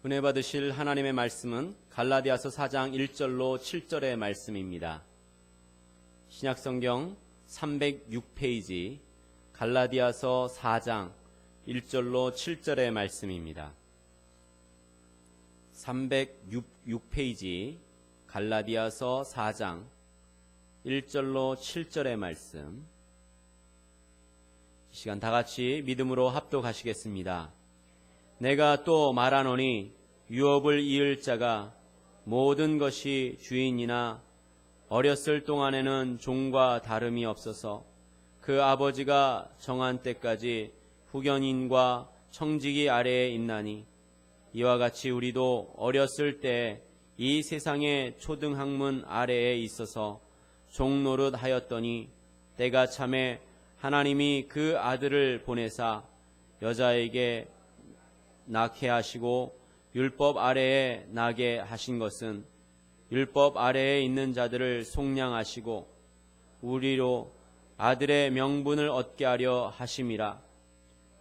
은혜 받으실 하나님의 말씀은 갈라디아서 4장 1절로 7절의 말씀입니다. 신약성경 306페이지 갈라디아서 4장 1절로 7절의 말씀입니다. 306페이지 갈라디아서 4장 1절로 7절의 말씀, 이 시간 다같이 믿음으로 합독하시겠습니다. 내가 또 말하노니 유업을 이을 자가 모든 것이 주인이나 어렸을 동안에는 종과 다름이 없어서 그 아버지가 정한 때까지 후견인과 청지기 아래에 있나니, 이와 같이 우리도 어렸을 때 이 세상의 초등학문 아래에 있어서 종노릇 하였더니 때가 참에 하나님이 그 아들을 보내사 여자에게 낳게 하시고 율법 아래에 나게 하신 것은 율법 아래에 있는 자들을 속량하시고 우리로 아들의 명분을 얻게 하려 하심이라.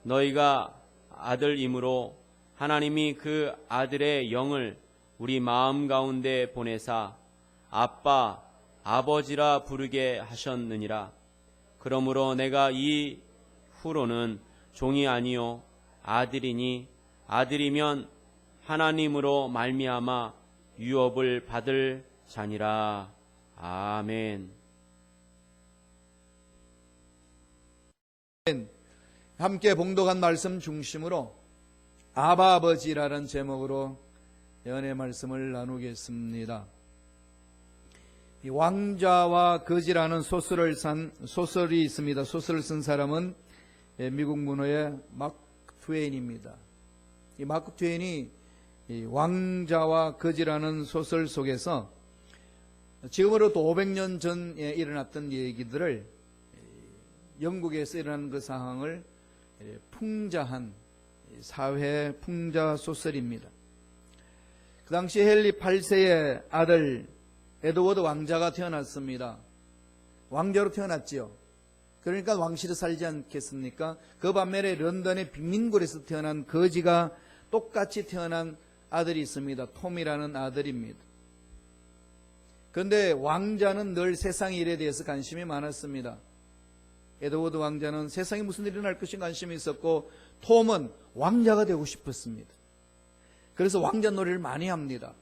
너희가 아들이므로 하나님이 그 아들의 영을 우리 마음 가운데 보내사 아빠, 아버지라 부르게 하셨느니라. 그러므로 내가 이 후로는 종이 아니요 아들이니, 아들이면 하나님으로 말미암아 유업을 받을 자니라. 아멘. 함께 봉독한 말씀 중심으로 아바 아버지라는 제목으로 연애 말씀을 나누겠습니다. 이 왕자와 거지라는 소설이 있습니다. 소설을 쓴 사람은 미국 문호의 마크 트웨인입니다. 이 마크 트웨인이 이 왕자와 거지라는 소설 속에서 지금으로부터 500년 전에 일어났던 얘기들을 영국에서 일어난 그 상황을 풍자한 사회 풍자 소설입니다. 그 당시 헨리 8세의 아들 에드워드 왕자가 태어났습니다. 왕자로 태어났지요. 그러니까 왕실에 살지 않겠습니까? 그 반면에 런던의 빅민굴에서 태어난 거지가 똑같이 태어난 아들이 있습니다. 톰이라는 아들입니다. 그런데 왕자는 늘 세상 일에 대해서 관심이 많았습니다. 에드워드 왕자는 세상에 무슨 일이 일어날 것인가 관심이 있었고, 톰은 왕자가 되고 싶었습니다. 그래서 왕자 놀이를 많이 합니다.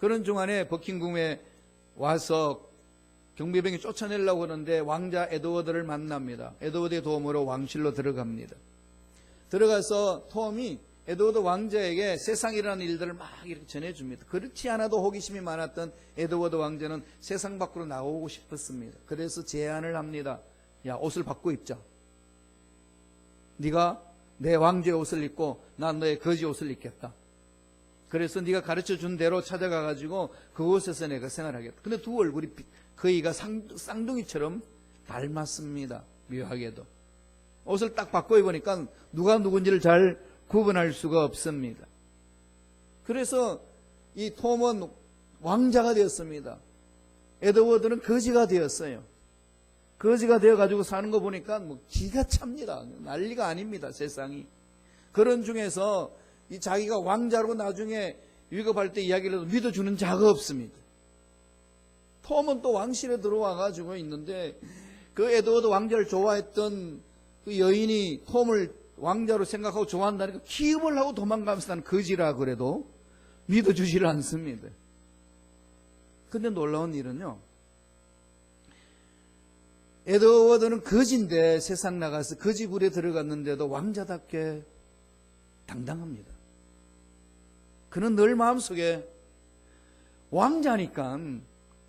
그런 중간에 버킹엄에 와서 경비병이 쫓아내려고 하는데 왕자 에드워드를 만납니다. 에드워드의 도움으로 왕실로 들어갑니다. 들어가서 톰이 에드워드 왕자에게 세상에 일어나는 일들을 막 이렇게 전해줍니다. 그렇지 않아도 호기심이 많았던 에드워드 왕자는 세상 밖으로 나오고 싶었습니다. 그래서 제안을 합니다. 야, 옷을 바꿔 입자. 네가 내 왕자의 옷을 입고 난 너의 거지 옷을 입겠다. 그래서 네가 가르쳐준 대로 찾아가가지고 그곳에서 내가 생활하겠다. 근데 두 얼굴이 거의가 쌍둥이처럼 닮았습니다. 묘하게도. 옷을 딱 바꿔 입으니까 누가 누군지를 잘 구분할 수가 없습니다. 그래서 이 톰은 왕자가 되었습니다. 에드워드는 거지가 되었어요. 거지가 되어가지고 사는 거 보니까 뭐 기가 찹니다. 난리가 아닙니다, 세상이. 그런 중에서 이 자기가 왕자로 나중에 위급할 때 이야기를 해도 믿어주는 자가 없습니다. 톰은 또 왕실에 들어와가지고 있는데 그 에드워드 왕자를 좋아했던 그 여인이 톰을 왕자로 생각하고 좋아한다니까 기업을 하고 도망가면서 난 거지라 그래도 믿어주지를 않습니다. 근데 놀라운 일은요, 에드워드는 거지인데 세상 나가서 거지굴에 들어갔는데도 왕자답게 당당합니다. 그는 늘 마음속에 왕자니까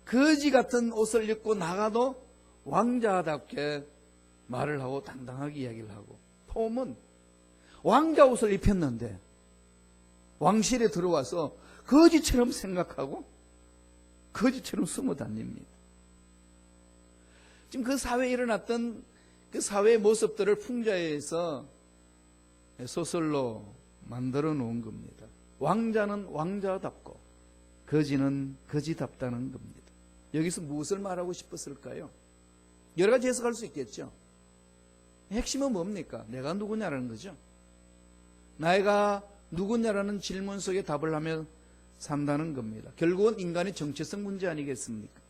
거지 같은 옷을 입고 나가도 왕자답게 말을 하고 당당하게 이야기를 하고, 톰은 왕자 옷을 입혔는데 왕실에 들어와서 거지처럼 생각하고 거지처럼 숨어 다닙니다. 지금 그 사회에 일어났던 그 사회의 모습들을 풍자해서 소설로 만들어 놓은 겁니다. 왕자는 왕자답고 거지는 거지답다는 겁니다. 여기서 무엇을 말하고 싶었을까요? 여러 가지 해석할 수 있겠죠. 핵심은 뭡니까? 내가 누구냐라는 거죠. 내가 누구냐라는 질문 속에 답을 하며 산다는 겁니다. 결국은 인간의 정체성 문제 아니겠습니까?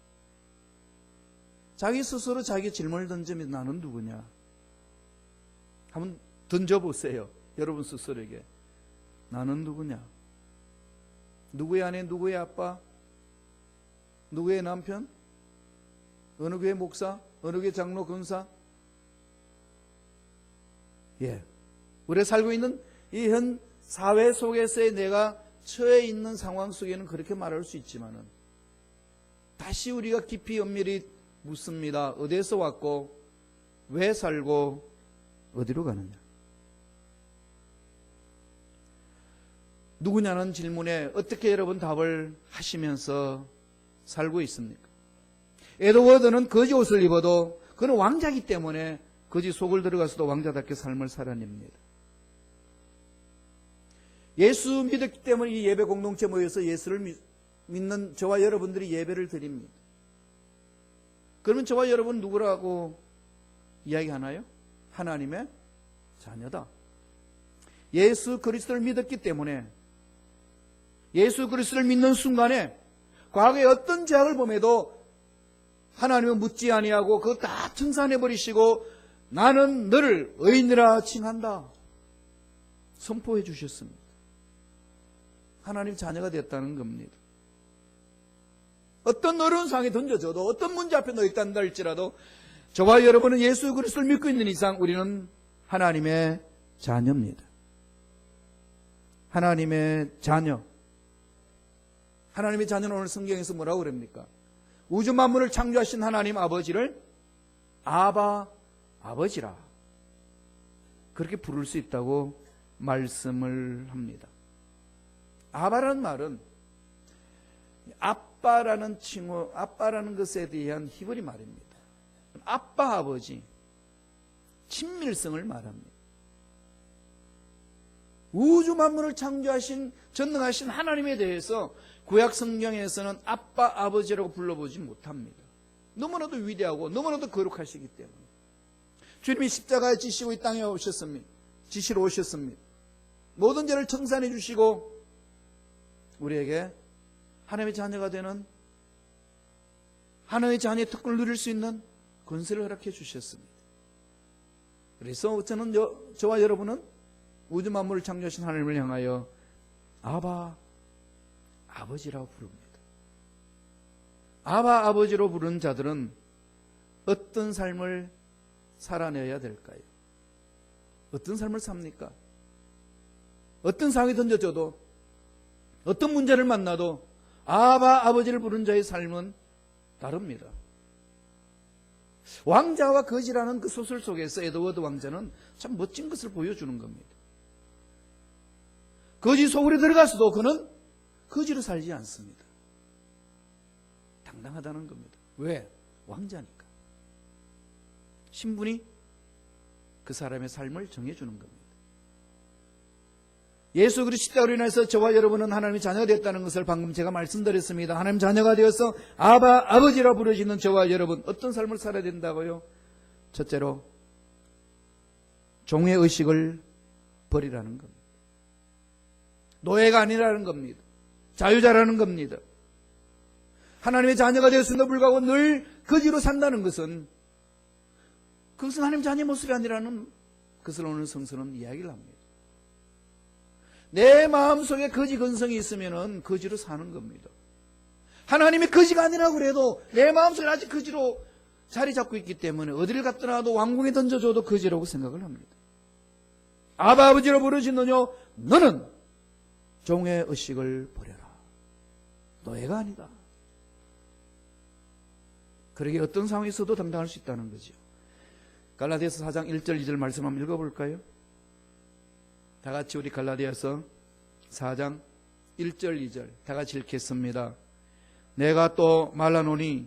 자기 스스로 자기 질문을 던지면 나는 누구냐? 한번 던져보세요. 여러분 스스로에게. 나는 누구냐? 누구의 아내, 누구의 아빠? 누구의 남편? 어느 교회 목사? 어느 교회 장로, 권사? 예. 우리가 살고 있는 이 현 사회 속에서의 내가 처해 있는 상황 속에는 그렇게 말할 수 있지만은 다시 우리가 깊이 엄밀히 묻습니다. 어디에서 왔고, 왜 살고, 어디로 가느냐? 누구냐는 질문에 어떻게 여러분 답을 하시면서 살고 있습니까? 에드워드는 거지 옷을 입어도 그는 왕자이기 때문에 거지 속을 들어가서도 왕자답게 삶을 살아냅니다. 예수 믿었기 때문에 이 예배 공동체 모여서 예수를 믿는 저와 여러분들이 예배를 드립니다. 그러면 저와 여러분 누구라고 이야기하나요? 하나님의 자녀다. 예수 그리스도를 믿었기 때문에 예수 그리스도를 믿는 순간에 과거에 어떤 죄악을 범해도 하나님은 묻지 아니하고 그거 다 청산해버리시고 나는 너를 의인이라 칭한다. 선포해 주셨습니다. 하나님 자녀가 됐다는 겁니다. 어떤 어려운 상황에 던져져도 어떤 문제 앞에 놓여 있단다 할지라도 저와 여러분은 예수 그리스도를 믿고 있는 이상 우리는 하나님의 자녀입니다. 하나님의 자녀. 하나님의 자녀는 오늘 성경에서 뭐라고 그럽니까? 우주 만물을 창조하신 하나님 아버지를 아바 아버지라 그렇게 부를 수 있다고 말씀을 합니다. 아바라는 말은 아빠라는 칭호, 아빠라는 것에 대한 히브리 말입니다. 아빠 아버지, 친밀성을 말합니다. 우주 만물을 창조하신 전능하신 하나님에 대해서 구약 성경에서는 아빠 아버지라고 불러보지 못합니다. 너무나도 위대하고 너무나도 거룩하시기 때문에 주님이 십자가에 지시고 이 땅에 오셨습니다. 지시러 오셨습니다. 모든 죄를 청산해 주시고 우리에게 하나님의 자녀가 되는 하나님의 자녀의 특권을 누릴 수 있는 권세를 허락해 주셨습니다. 그래서 저는 저와 여러분은 우주 만물을 창조하신 하나님을 향하여 아바 아버지라고 부릅니다. 아바 아버지로 부르는 자들은 어떤 삶을 살아내야 될까요? 어떤 삶을 삽니까? 어떤 상황이 던져져도 어떤 문제를 만나도 아바 아버지를 부르는 자의 삶은 다릅니다. 왕자와 거지라는 그 소설 속에서 에드워드 왕자는 참 멋진 것을 보여주는 겁니다. 거지 속으로 들어가서도 그는 거지로 살지 않습니다. 당당하다는 겁니다. 왜? 왕자니까. 신분이 그 사람의 삶을 정해주는 겁니다. 예수 그리스도로 인해서 저와 여러분은 하나님의 자녀가 됐다는 것을 방금 제가 말씀드렸습니다. 하나님 자녀가 되어서 아바 아버지라 부르시는 저와 여러분 어떤 삶을 살아야 된다고요? 첫째로 종의 의식을 버리라는 겁니다. 노예가 아니라는 겁니다. 자유자라는 겁니다. 하나님의 자녀가 되었음에도 불구하고 늘 거지로 산다는 것은 그것은 하나님 자녀의 모습이 아니라는 것을 오늘 성서는 이야기를 합니다. 내 마음속에 거지 근성이 있으면 거지로 사는 겁니다. 하나님이 거지가 아니라고 그래도 내 마음속에 아직 거지로 자리 잡고 있기 때문에 어디를 갔더라도 왕궁에 던져줘도 거지라고 생각을 합니다. 아바 아버지로 부르시느뇨 너는 종의 의식을 버려라. 노예가 아니다. 그러게 어떤 상황에서도 당당할 수 있다는 거죠. 갈라디아서 4장 1절 2절 말씀 한번 읽어볼까요? 다 같이 우리 갈라디아서 4장 1절 2절 다 같이 읽겠습니다. 내가 또 말하노니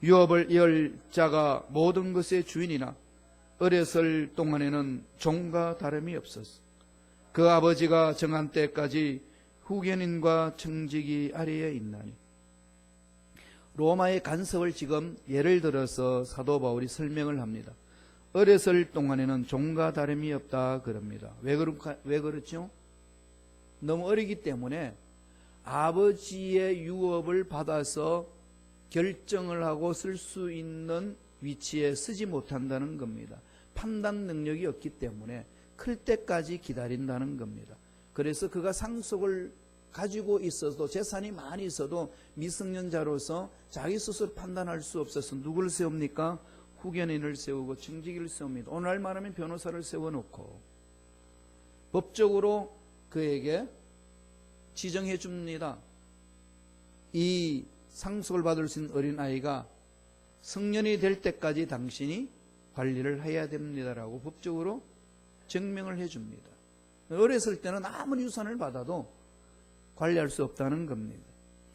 유업을 이을 자가 모든 것의 주인이나 어렸을 동안에는 종과 다름이 없었어. 그 아버지가 정한 때까지 후견인과 청지기 아래에 있나니. 로마의 간섭을 지금 예를 들어서 사도 바울이 설명을 합니다. 어렸을 동안에는 종과 다름이 없다 그럽니다. 왜 그렇죠? 너무 어리기 때문에 아버지의 유업을 받아서 결정을 하고 쓸 수 있는 위치에 쓰지 못한다는 겁니다. 판단 능력이 없기 때문에 클 때까지 기다린다는 겁니다. 그래서 그가 상속을 가지고 있어도 재산이 많이 있어도 미성년자로서 자기 스스로 판단할 수 없어서 누구를 세웁니까? 후견인을 세우고 증직을 세웁니다. 오늘 말하면 변호사를 세워놓고 법적으로 그에게 지정해 줍니다. 이 상속을 받을 수 있는 어린아이가 성년이 될 때까지 당신이 관리를 해야 됩니다라고 법적으로 증명을 해줍니다. 어렸을 때는 아무리 유산을 받아도 관리할 수 없다는 겁니다.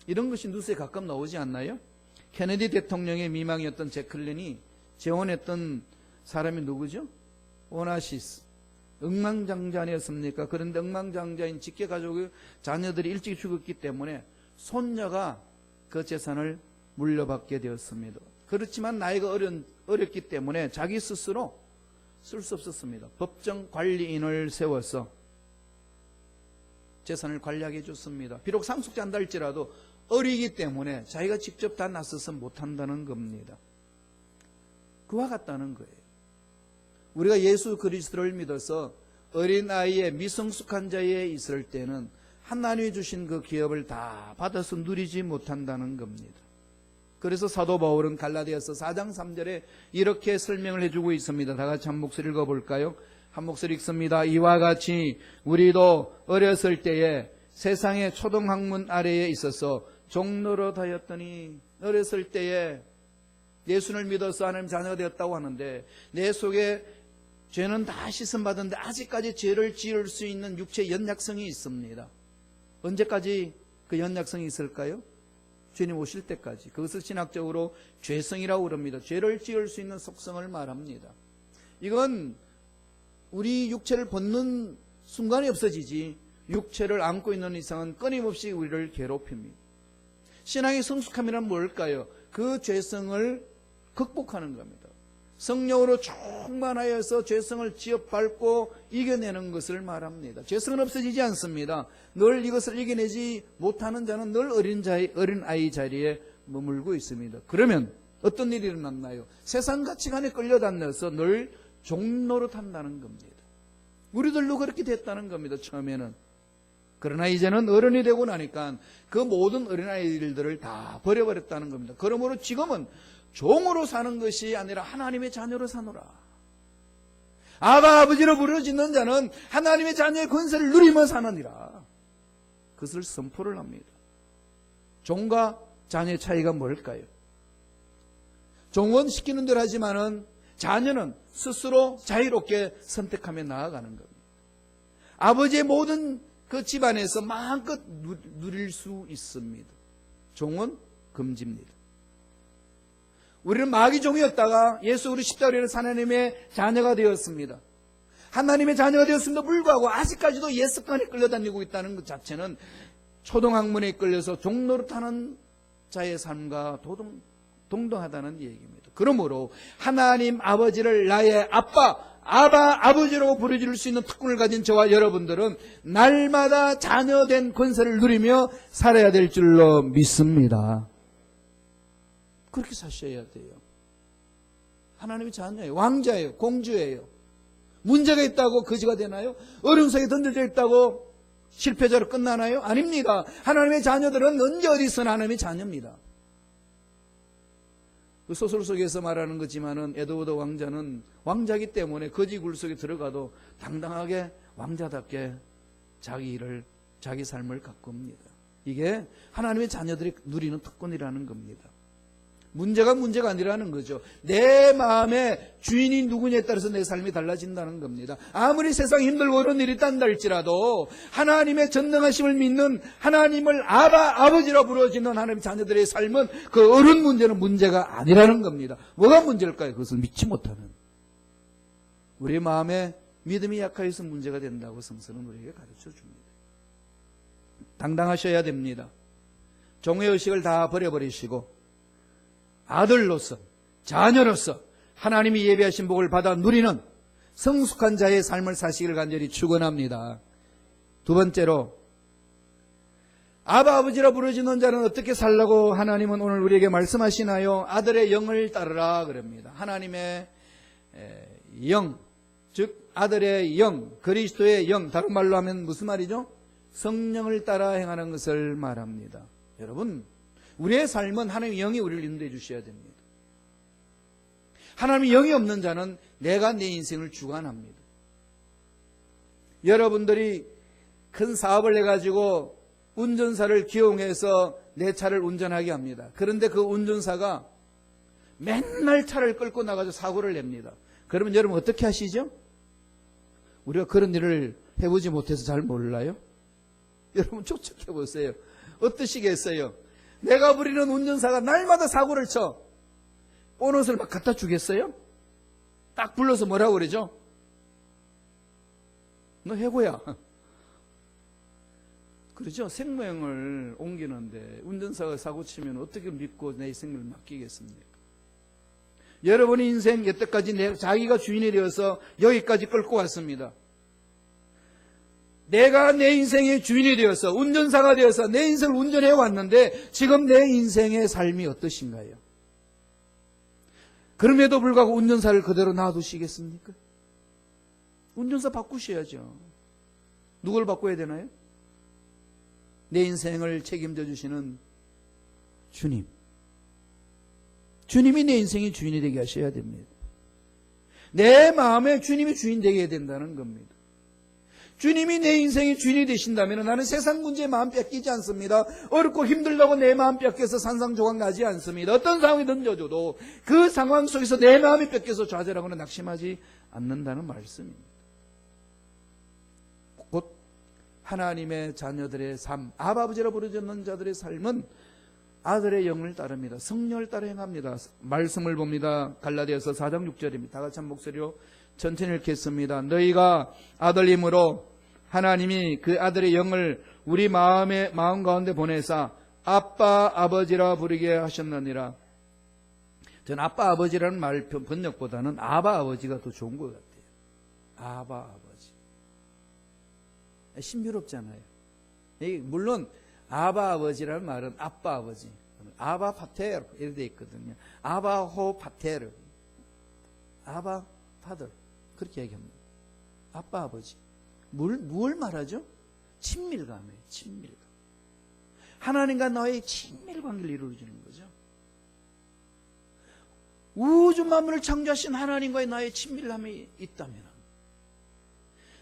이런 것이 뉴스에 가끔 나오지 않나요? 케네디 대통령의 미망이었던 제클린이 재혼했던 사람이 누구죠? 오나시스. 억만장자 아니었습니까? 그런데 억만장자인 직계가족의 자녀들이 일찍 죽었기 때문에 손녀가 그 재산을 물려받게 되었습니다. 그렇지만 나이가 어렸기 때문에 자기 스스로 쓸 수 없었습니다. 법정 관리인을 세워서 재산을 관리하게 해줬습니다. 비록 상속자 한다 할지라도 어리기 때문에 자기가 직접 다 나서서 못한다는 겁니다. 그와 같다는 거예요. 우리가 예수 그리스도를 믿어서 어린아이의 미성숙한 자에 있을 때는 하나님이 주신 그 기업을 다 받아서 누리지 못한다는 겁니다. 그래서 사도 바울은 갈라디아서 4장 3절에 이렇게 설명을 해주고 있습니다. 다 같이 한 목소리 읽어볼까요? 한 목소리 읽습니다. 이와 같이 우리도 어렸을 때에 세상의 초등학문 아래에 있어서 종노릇하였더니, 어렸을 때에 예수를 믿어서 하나님 자녀가 되었다고 하는데 내 속에 죄는 다 씻음받았는데 아직까지 죄를 지을 수 있는 육체의 연약성이 있습니다. 언제까지 그 연약성이 있을까요? 주님 오실 때까지. 그것을 신학적으로 죄성이라고 그럽니다. 죄를 지을 수 있는 속성을 말합니다. 이건 우리 육체를 벗는 순간이 없어지지 육체를 안고 있는 이상은 끊임없이 우리를 괴롭힙니다. 신앙의 성숙함이란 뭘까요? 그 죄성을 극복하는 겁니다. 성령으로 충만하여서 죄성을 지어밟고 이겨내는 것을 말합니다. 죄성은 없어지지 않습니다. 늘 이것을 이겨내지 못하는 자는 늘 어린아이 자리에 머물고 있습니다. 그러면 어떤 일이 일어났나요? 세상 가치관에 끌려다녀서 늘 종노릇한다는 겁니다. 우리들도 그렇게 됐다는 겁니다. 처음에는. 그러나 이제는 어른이 되고 나니까 그 모든 어린아이들을 다 버려버렸다는 겁니다. 그러므로 지금은 종으로 사는 것이 아니라 하나님의 자녀로 사노라. 아바 아버지로 부르짖는 자는 하나님의 자녀의 권세를 누리며 사느니라. 그것을 선포를 합니다. 종과 자녀의 차이가 뭘까요? 종은 시키는 대로 하지만은 자녀는 스스로 자유롭게 선택하며 나아가는 겁니다. 아버지의 모든 그 집안에서 마음껏 누릴 수 있습니다. 종은 금지입니다. 우리는 마귀 종이었다가 예수 그리스도 십자가로 하나님의 자녀가 되었습니다. 하나님의 자녀가 되었음에도 불구하고 아직까지도 옛 습관에 끌려다니고 있다는 것 자체는 초등학문에 끌려서 종노릇하는 자의 삶과 동등하다는 얘기입니다. 그러므로 하나님 아버지를 나의 아버지라고 부르짖을 수 있는 특권을 가진 저와 여러분들은 날마다 자녀된 권세를 누리며 살아야 될 줄로 믿습니다. 그렇게 사셔야 돼요. 하나님의 자녀예요. 왕자예요. 공주예요. 문제가 있다고 거지가 되나요? 어려운 속에 던져져 있다고 실패자로 끝나나요? 아닙니다. 하나님의 자녀들은 언제 어디서나 하나님의 자녀입니다. 그 소설 속에서 말하는 거지만은 에드워드 왕자는 왕자이기 때문에 거지 굴 속에 들어가도 당당하게 왕자답게 자기 삶을 가꿉니다. 이게 하나님의 자녀들이 누리는 특권이라는 겁니다. 문제가 아니라는 거죠. 내 마음의 주인이 누구냐에 따라서 내 삶이 달라진다는 겁니다. 아무리 세상이 힘들고 어려운 일이 있단다 할지라도 하나님의 전능하심을 믿는 하나님을 아버지라 부르짖는 하나님 자녀들의 삶은 그 어려운 문제는 문제가 아니라는 겁니다. 뭐가 문제일까요? 그것을 믿지 못하는. 우리 마음에 믿음이 약하여서 문제가 된다고 성서는 우리에게 가르쳐 줍니다. 당당하셔야 됩니다. 종의 의식을 다 버려버리시고 아들로서 자녀로서 하나님이 예비하신 복을 받아 누리는 성숙한 자의 삶을 사시기를 간절히 축원합니다. 두 번째로 아바 아버지라 부르짖는 자는 어떻게 살라고 하나님은 오늘 우리에게 말씀하시나요? 아들의 영을 따르라 그럽니다. 하나님의 영, 즉 아들의 영, 그리스도의 영, 다른 말로 하면 무슨 말이죠? 성령을 따라 행하는 것을 말합니다. 여러분, 우리의 삶은 하나님의 영이 우리를 인도해 주셔야 됩니다. 하나님의 영이 없는 자는 내가 내 인생을 주관합니다. 여러분들이 큰 사업을 해가지고 운전사를 기용해서 내 차를 운전하게 합니다. 그런데 그 운전사가 맨날 차를 끌고 나가서 사고를 냅니다. 그러면 여러분 어떻게 하시죠? 우리가 그런 일을 해보지 못해서 잘 몰라요? 여러분 촉촉해 보세요. 어떠시겠어요? 내가 부리는 운전사가 날마다 사고를 쳐. 보너스를 막 갖다 주겠어요? 딱 불러서 뭐라고 그러죠? 너 해고야. 그렇죠? 생명을 옮기는데 운전사가 사고 치면 어떻게 믿고 내 생명을 맡기겠습니까? 여러분의 인생 여태까지 자기가 주인이 되어서 여기까지 끌고 왔습니다. 내가 내 인생의 주인이 되어서 운전사가 되어서 내 인생을 운전해 왔는데 지금 내 인생의 삶이 어떠신가요? 그럼에도 불구하고 운전사를 그대로 놔두시겠습니까? 운전사 바꾸셔야죠. 누굴 바꿔야 되나요? 내 인생을 책임져 주시는 주님. 주님이 내 인생의 주인이 되게 하셔야 됩니다. 내 마음에 주님이 주인 되게 된다는 겁니다. 주님이 내 인생의 주인이 되신다면 나는 세상 문제에 마음 뺏기지 않습니다. 어렵고 힘들다고 내 마음 뺏겨서 산상조각 나지 않습니다. 어떤 상황이 던져줘도 그 상황 속에서 내 마음이 뺏겨서 좌절하거나 낙심하지 않는다는 말씀입니다. 곧 하나님의 자녀들의 삶, 아버지라 부르짖는 자들의 삶은 아들의 영을 따릅니다. 성령을 따라 행합니다. 말씀을 봅니다. 갈라디아서 4장 6절입니다. 다 같이 한 목소리로 천천히 읽겠습니다. 너희가 아들임으로 하나님이 그 아들의 영을 우리 마음 가운데 보내사 아빠 아버지라 부르게 하셨느니라. 저는 아빠 아버지라는 말 번역보다는 아바 아버지가 더 좋은 것 같아요. 아바 아버지. 신비롭잖아요. 물론 아바 아버지라는 말은 아빠 아버지, 아바 파테르 이렇게 되어 있거든요. 아바호 파테르, 아바 파더 그렇게 얘기합니다. 아빠 아버지. 뭘 말하죠? 친밀감이에요. 친밀감. 하나님과 너의 친밀 관계를 이루어주는 거죠. 우주 만물을 창조하신 하나님과의 나의 친밀함이 있다면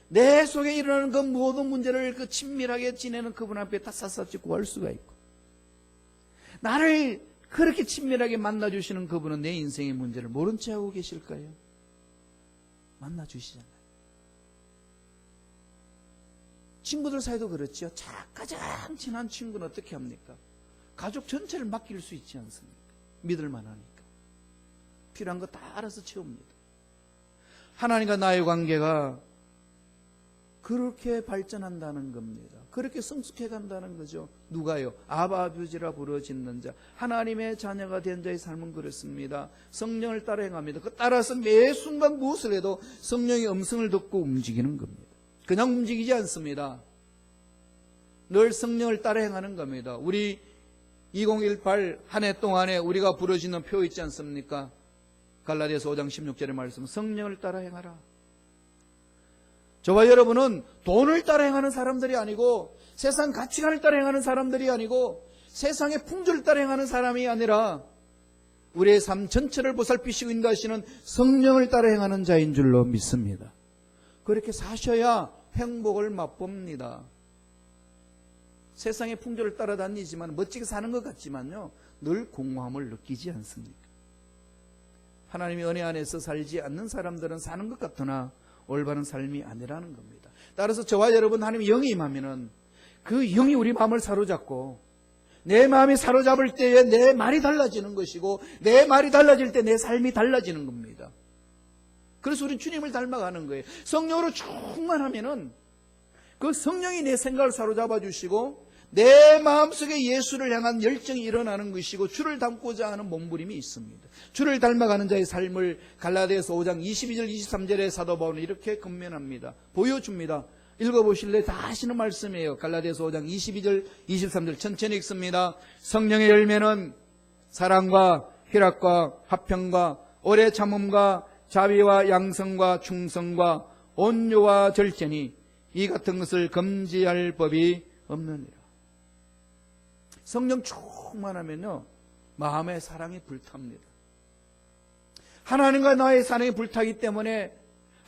내 속에 일어나는 그 모든 문제를 그 친밀하게 지내는 그분 앞에 다 샅샅이 구할 수가 있고, 나를 그렇게 친밀하게 만나주시는 그분은 내 인생의 문제를 모른 채 하고 계실까요? 만나주시잖아요. 친구들 사이도 그렇죠. 가장 친한 친구는 어떻게 합니까? 가족 전체를 맡길 수 있지 않습니까? 믿을만 하니까. 필요한 거 다 알아서 채웁니다. 하나님과 나의 관계가 그렇게 발전한다는 겁니다. 그렇게 성숙해 간다는 거죠. 누가요? 아바 아버지라 부르짖는 자, 하나님의 자녀가 된 자의 삶은 그렇습니다. 성령을 따라 행합니다. 그 따라서 매 순간 무엇을 해도 성령의 음성을 듣고 움직이는 겁니다. 그냥 움직이지 않습니다. 늘 성령을 따라 행하는 겁니다. 우리 2018 한 해 동안에 우리가 부르짖는 표 있지 않습니까? 갈라디아서 5장 16절의 말씀, 성령을 따라 행하라. 저와 여러분은 돈을 따라 행하는 사람들이 아니고, 세상 가치관을 따라 행하는 사람들이 아니고, 세상의 풍조를 따라 행하는 사람이 아니라 우리의 삶 전체를 보살피시고 인도하시는 성령을 따라 행하는 자인 줄로 믿습니다. 그렇게 사셔야 행복을 맛봅니다. 세상의 풍조를 따라다니지만 멋지게 사는 것 같지만요, 늘 공허함을 느끼지 않습니까? 하나님의 은혜 안에서 살지 않는 사람들은 사는 것 같으나 올바른 삶이 아니라는 겁니다. 따라서 저와 여러분 하나님의 영이 임하면은 그 영이 우리 마음을 사로잡고, 내 마음이 사로잡을 때에 내 말이 달라지는 것이고, 내 말이 달라질 때 내 삶이 달라지는 겁니다. 그래서 우리는 주님을 닮아가는 거예요. 성령으로 충만하면은 그 성령이 내 생각을 사로잡아 주시고 내 마음속에 예수를 향한 열정이 일어나는 것이고, 주를 닮고자 하는 몸부림이 있습니다. 주를 닮아가는 자의 삶을 갈라디아서 5장 22절 23절의 사도 바울은 이렇게 권면합니다. 보여줍니다. 읽어보실래? 다 아시는 말씀이에요. 갈라디아서 5장 22절, 23절 천천히 읽습니다. 성령의 열매는 사랑과 희락과 화평과 오래 참음과 자비와 양성과 충성과 온유와 절제니 이 같은 것을 금지할 법이 없느니라. 성령 충만하면요, 마음의 사랑이 불탑니다. 하나님과 나의 사랑이 불타기 때문에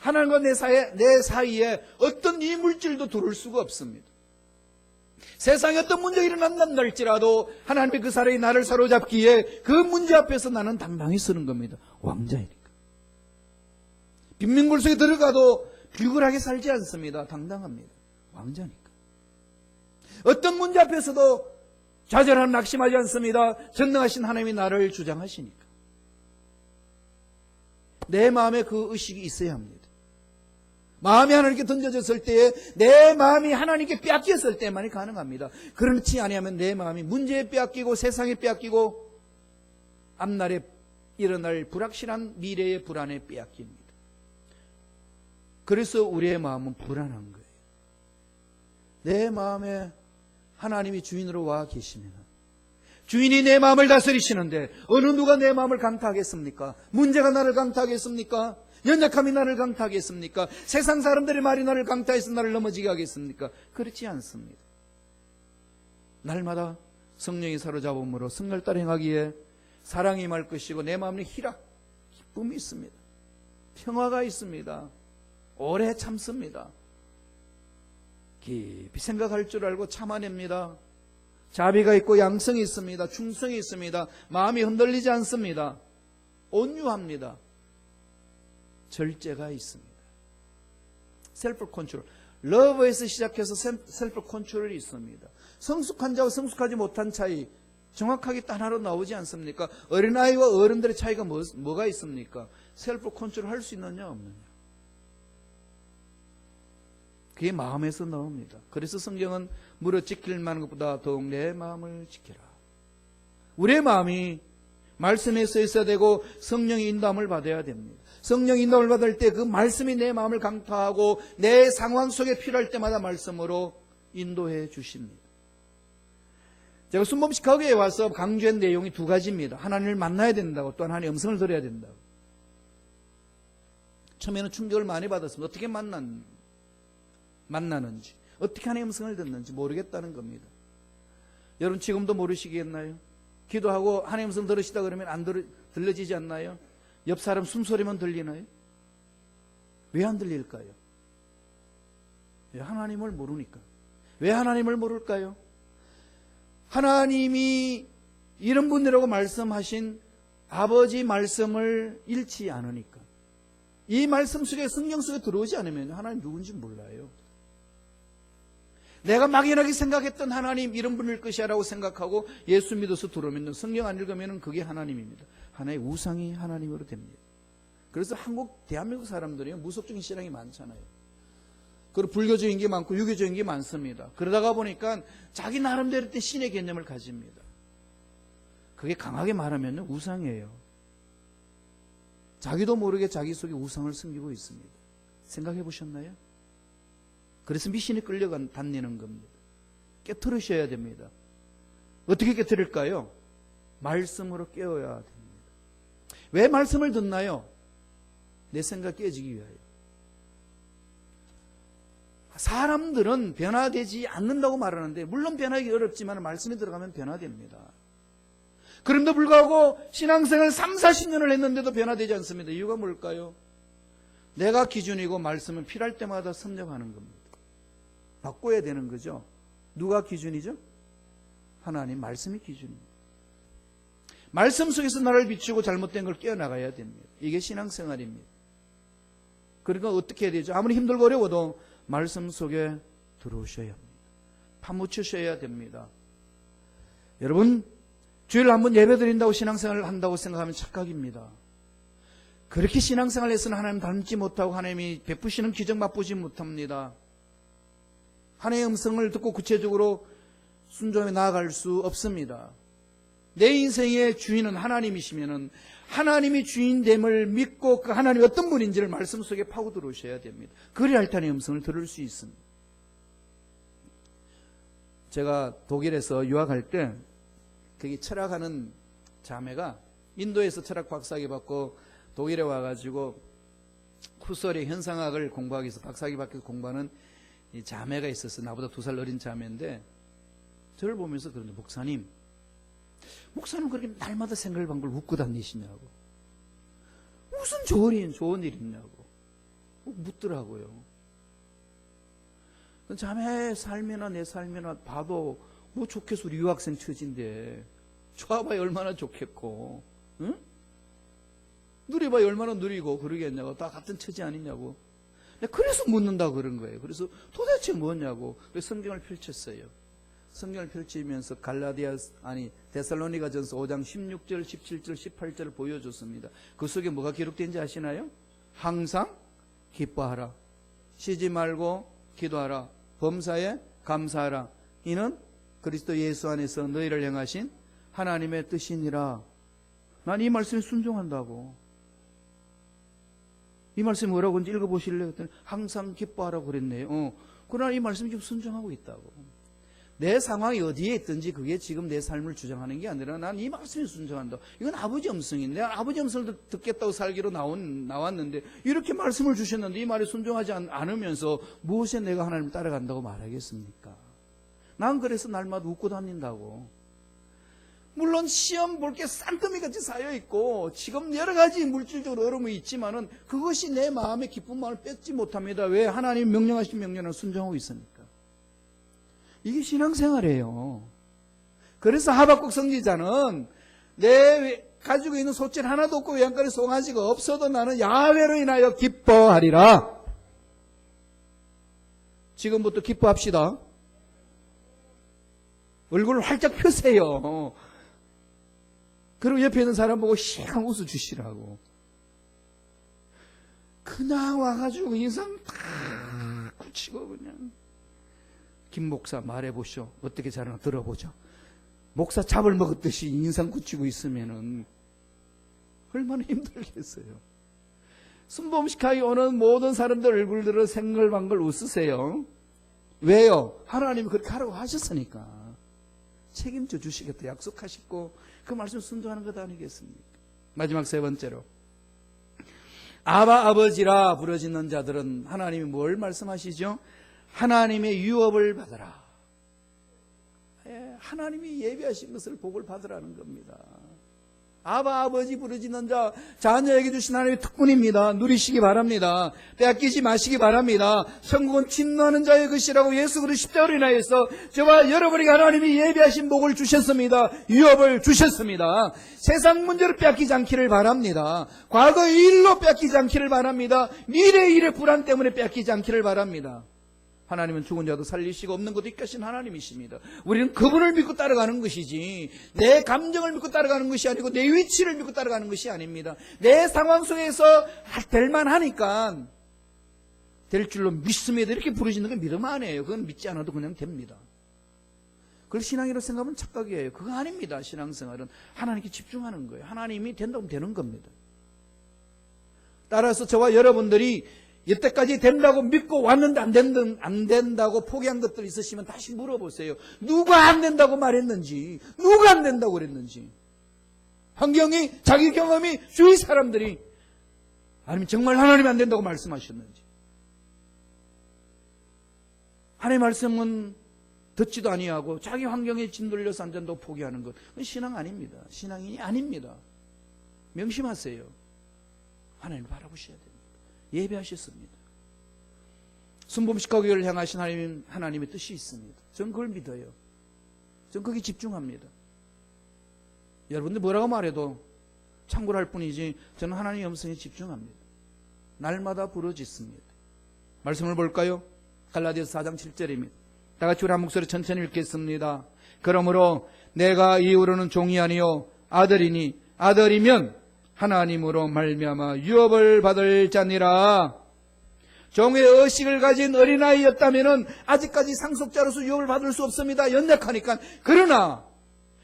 하나님과 내 사이에 어떤 이물질도 들어올 수가 없습니다. 세상에 어떤 문제가 일어난다 할지라도 하나님의 그 사랑이 나를 사로잡기에 그 문제 앞에서 나는 당당히 서는 겁니다. 왕자이니까. 빈민굴 속에 들어가도 비굴하게 살지 않습니다. 당당합니다. 왕자니까. 어떤 문제 앞에서도 좌절함 낙심하지 않습니다. 전능하신 하나님이 나를 주장하시니까. 내 마음에 그 의식이 있어야 합니다. 마음이 하나님께 던져졌을 때에 내 마음이 하나님께 빼앗겼을 때만이 가능합니다. 그렇지 아니하면 내 마음이 문제에 빼앗기고 세상에 빼앗기고 앞날에 일어날 불확실한 미래의 불안에 빼앗깁니다. 그래서 우리의 마음은 불안한 거예요. 내 마음에 하나님이 주인으로 와 계시면 주인이 내 마음을 다스리시는데 어느 누가 내 마음을 강타하겠습니까? 문제가 나를 강타하겠습니까? 연약함이 나를 강타하겠습니까? 세상 사람들의 말이 나를 강타해서 나를 넘어지게 하겠습니까? 그렇지 않습니다. 날마다 성령이 사로잡음으로 성령을 따라 행하기에 사랑이 임할 것이고 내 마음에 희락, 기쁨이 있습니다. 평화가 있습니다. 오래 참습니다. 깊이 생각할 줄 알고 참아냅니다. 자비가 있고 양성이 있습니다. 충성이 있습니다. 마음이 흔들리지 않습니다. 온유합니다. 절제가 있습니다. 셀프 컨트롤. 러브에서 시작해서 셀프 컨트롤이 있습니다. 성숙한 자와 성숙하지 못한 차이 정확하게 단 하나로 나오지 않습니까? 어린아이와 어른들의 차이가 뭐가 있습니까? 셀프 컨트롤 할 수 있느냐 없느냐. 그게 마음에서 나옵니다. 그래서 성경은 무릇 지킬 만한 것보다 더욱 내 마음을 지켜라. 우리의 마음이 말씀에 써 있어야 되고 성령의 인도함을 받아야 됩니다. 성령의 인도함을 받을 때 그 말씀이 내 마음을 강타하고 내 상황 속에 필요할 때마다 말씀으로 인도해 주십니다. 제가 순범 시카고에 와서 강조한 내용이 두 가지입니다. 하나님을 만나야 된다고, 또 하나님의 음성을 들어야 된다고. 처음에는 충격을 많이 받았습니다. 어떻게 만나는지, 어떻게 하나님의 음성을 듣는지 모르겠다는 겁니다. 여러분 지금도 모르시겠나요? 기도하고 하나님의 음성 들으시다 그러면 안 들려지지 않나요? 옆 사람 숨소리만 들리나요? 왜 안 들릴까요? 왜 하나님을 모르니까. 왜 하나님을 모를까요? 하나님이 이런 분이라고 말씀하신 아버지 말씀을 잃지 않으니까. 이 말씀 속에 성경 속에 들어오지 않으면 하나님 누군지 몰라요. 내가 막연하게 생각했던 하나님 이런 분일 것이라고 생각하고 예수 믿어서 들어오면 성경 안 읽으면 그게 하나님입니다. 하나의 우상이 하나님으로 됩니다. 그래서 대한민국 사람들이 무속적인 신앙이 많잖아요. 그리고 불교적인 게 많고 유교적인 게 많습니다. 그러다가 보니까 자기 나름대로 신의 개념을 가집니다. 그게 강하게 말하면 우상이에요. 자기도 모르게 자기 속에 우상을 숨기고 있습니다. 생각해 보셨나요? 그래서 미신이 끌려다니는 겁니다. 깨트리셔야 됩니다. 어떻게 깨트릴까요? 말씀으로 깨워야 됩니다. 왜 말씀을 듣나요? 내 생각 깨지기 위하여. 사람들은 변화되지 않는다고 말하는데 물론 변하기 어렵지만 말씀이 들어가면 변화됩니다. 그럼에도 불구하고 신앙생활 3, 40년을 했는데도 변화되지 않습니다. 이유가 뭘까요? 내가 기준이고 말씀은 필요할 때마다 섭렵하는 겁니다. 바꿔야 되는 거죠. 누가 기준이죠? 하나님 말씀이 기준입니다. 말씀 속에서 나를 비추고 잘못된 걸 깨어나가야 됩니다. 이게 신앙생활입니다. 그러니까 어떻게 해야 되죠? 아무리 힘들고 어려워도 말씀 속에 들어오셔야 합니다. 파묻히셔야 됩니다. 여러분 주일 한번 예배드린다고 신앙생활을 한다고 생각하면 착각입니다. 그렇게 신앙생활을 해서는 하나님 닮지 못하고 하나님이 베푸시는 기적 맛보지 못합니다. 하나님의 음성을 듣고 구체적으로 순종해 나아갈 수 없습니다. 내 인생의 주인은 하나님이시면은 하나님이 주인됨을 믿고 그 하나님이 어떤 분인지를 말씀 속에 파고 들어오셔야 됩니다. 그래야 하나님의 음성을 들을 수 있습니다. 제가 독일에서 유학할 때 거기 철학하는 자매가 인도에서 철학 박사학위 받고 독일에 와가지고 후설의 현상학을 공부하기 위해서 박사학위 받고 공부하는 이 자매가 있었어요. 나보다 2살 어린 자매인데 저를 보면서 그런데 목사님 그렇게 날마다 생글방글 웃고 다니시냐고, 무슨 좋은 일 있냐고 묻더라고요. 자매 삶이나 내 삶이나 봐도 뭐 좋겠어. 우리 유학생 처지인데 좋아봐야 얼마나 좋겠고, 응? 누려봐야 얼마나 누리고 그러겠냐고. 다 같은 처지 아니냐고. 그래서 묻는다고 그런 거예요. 그래서 도대체 뭐냐고. 그래서 성경을 펼쳤어요. 성경을 펼치면서 데살로니가전서 5장 16절, 17절, 18절을 보여줬습니다. 그 속에 뭐가 기록된지 아시나요? 항상 기뻐하라. 쉬지 말고 기도하라. 범사에 감사하라. 이는 그리스도 예수 안에서 너희를 향하신 하나님의 뜻이니라. 난 이 말씀에 순종한다고. 이 말씀이 뭐라고 하는지 읽어보실래요? 항상 기뻐하라고 그랬네요. 그러나 이 말씀이 지금 순종하고 있다고. 내 상황이 어디에 있든지 그게 지금 내 삶을 주장하는 게 아니라 난 이 말씀에 순종한다. 이건 아버지 음성인데 아버지 음성을 듣겠다고 살기로 나왔는데 이렇게 말씀을 주셨는데 이 말에 순종하지 않으면서 무엇에 내가 하나님을 따라간다고 말하겠습니까? 난 그래서 날마다 웃고 다닌다고. 물론 시험 볼 게 쌍더미같이 쌓여있고 지금 여러 가지 물질적으로 어려움이 있지만은 그것이 내 마음의 기쁜 마음을 뺏지 못합니다. 왜? 하나님 명령하신 명령을 순종하고 있으니까. 이게 신앙생활이에요. 그래서 하박국 선지자는 내 가지고 있는 소질 하나도 없고 외양간에 송아지가 없어도 나는 야훼로 인하여 기뻐하리라. 지금부터 기뻐합시다. 얼굴을 활짝 펴세요. 그리고 옆에 있는 사람 보고 씩 웃어주시라고. 그냥 와가지고 인상 다 굳히고 그냥. 김 목사 말해보쇼. 어떻게 잘하나 들어보죠. 목사 잡을 먹었듯이 인상 굳히고 있으면은 얼마나 힘들겠어요. 순범식하게 오는 모든 사람들 얼굴들을 생글방글 웃으세요. 왜요? 하나님이 그렇게 하라고 하셨으니까. 책임져 주시겠다 약속하시고 그 말씀 순종하는 것 아니겠습니까? 마지막 3번째로 아버지라 부르짖는 자들은 하나님이 뭘 말씀하시죠? 하나님의 유업을 받으라. 하나님이 예비하신 것을 복을 받으라는 겁니다. 아버지 부르짖는 자, 자녀에게 주신 하나님의 특권입니다. 누리시기 바랍니다. 빼앗기지 마시기 바랍니다. 천국은 진노하는 자의 것이라고 예수 그리스도 십자가로 인하여서 저와 여러분에게 하나님이 예비하신 복을 주셨습니다. 유업을 주셨습니다. 세상 문제로 빼앗기지 않기를 바랍니다. 과거의 일로 빼앗기지 않기를 바랍니다. 미래의 일의 불안 때문에 빼앗기지 않기를 바랍니다. 하나님은 죽은 자도 살리시고 없는 것도 있게 하신 하나님이십니다. 우리는 그분을 믿고 따라가는 것이지 내 감정을 믿고 따라가는 것이 아니고 내 위치를 믿고 따라가는 것이 아닙니다. 내 상황 속에서 될만 하니까 될 줄로 믿습니다. 이렇게 부르짖는 건 믿음 아니에요. 그건 믿지 않아도 그냥 됩니다. 그걸 신앙이라고 생각하면 착각이에요. 그거 아닙니다. 신앙생활은 하나님께 집중하는 거예요. 하나님이 된다면 되는 겁니다. 따라서 저와 여러분들이 여태까지 된다고 믿고 왔는데 안 된다고 포기한 것들 있으시면 다시 물어보세요. 누가 안 된다고 말했는지, 누가 안 된다고 그랬는지. 환경이, 자기 경험이, 주위 사람들이, 아니면 정말 하나님이 안 된다고 말씀하셨는지. 하나님의 말씀은 듣지도 아니하고 자기 환경에 짓눌려서 안 된다고 포기하는 것, 그건 신앙 아닙니다. 신앙인이 아닙니다. 명심하세요. 하나님을 바라보셔야 됩니다. 예배하셨습니다. 순범식과 교회를 향하신 하나님의 뜻이 있습니다. 전 그걸 믿어요. 전 거기에 집중합니다. 여러분들 뭐라고 말해도 참고할 뿐이지 저는 하나님의 음성에 집중합니다. 날마다 부르짖습니다. 말씀을 볼까요? 갈라디아서 4장 7절입니다. 다 같이 우리 한 목소리 천천히 읽겠습니다. 그러므로 내가 이후로는 종이 아니요 아들이니 아들이면 하나님으로 말미암아 유업을 받을 자니라. 종의 의식을 가진 어린아이였다면 아직까지 상속자로서 유업을 받을 수 없습니다. 연약하니까. 그러나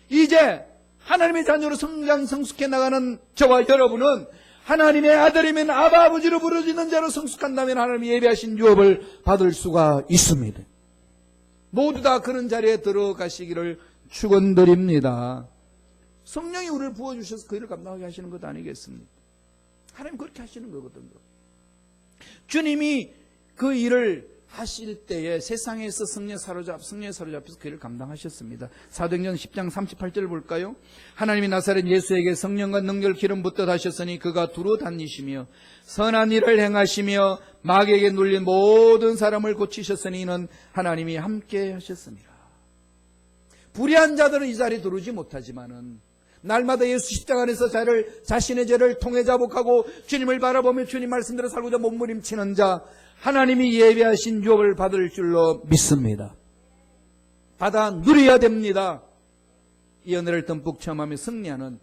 이제 하나님의 자녀로 성숙해 나가는 저와 여러분은 하나님의 아들이면 아버지로 부르짖는 자로 성숙한다면 하나님이 예비하신 유업을 받을 수가 있습니다. 모두 다 그런 자리에 들어가시기를 축원드립니다. 성령이 우리를 부어주셔서 그 일을 감당하게 하시는 것 아니겠습니까? 하나님 그렇게 하시는 거거든요. 주님이 그 일을 하실 때에 세상에서 성령에 사로잡혀서 그 일을 감당하셨습니다. 사도행전 10장 38절 볼까요? 하나님이 나사렛 예수에게 성령과 능력을 기름 붓듯 하셨으니 그가 두루 다니시며 선한 일을 행하시며 마귀에게 눌린 모든 사람을 고치셨으니 이는 하나님이 함께 하셨습니다. 불의한 자들은 이 자리에 들어오지 못하지만은 날마다 예수 십자가 안에서 자신의 죄를 통해 자복하고 주님을 바라보며 주님 말씀대로 살고자 몸부림치는 자, 하나님이 예배하신 유업을 받을 줄로 믿습니다. 받아 누려야 됩니다. 이 은혜를 듬뿍 체험하며 승리하는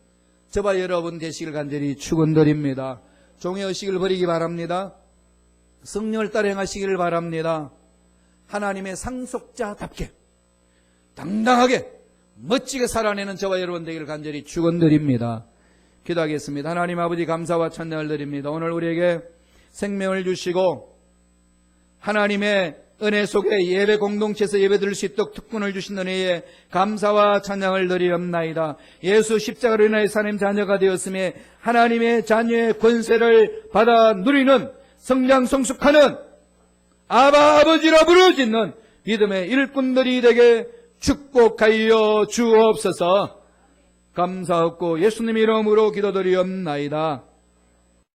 저와 여러분 되시길 간절히 축원드립니다. 종의 의식을 버리기 바랍니다. 성령을 따라 행하시기를 바랍니다. 하나님의 상속자답게 당당하게 멋지게 살아내는 저와 여러분 되기를 간절히 축원드립니다. 기도하겠습니다. 하나님 아버지 감사와 찬양을 드립니다. 오늘 우리에게 생명을 주시고 하나님의 은혜 속에 예배 공동체에서 예배 드릴 수 있도록 특권을 주신 은혜에 감사와 찬양을 드리옵나이다. 예수 십자가로 인하여 하나님 자녀가 되었음에 하나님의 자녀의 권세를 받아 누리는 성장 성숙하는 아버지라 부르짖는 믿음의 일꾼들이 되게 축복하여 주옵소서. 감사하고 예수님 이름으로 기도드리옵나이다.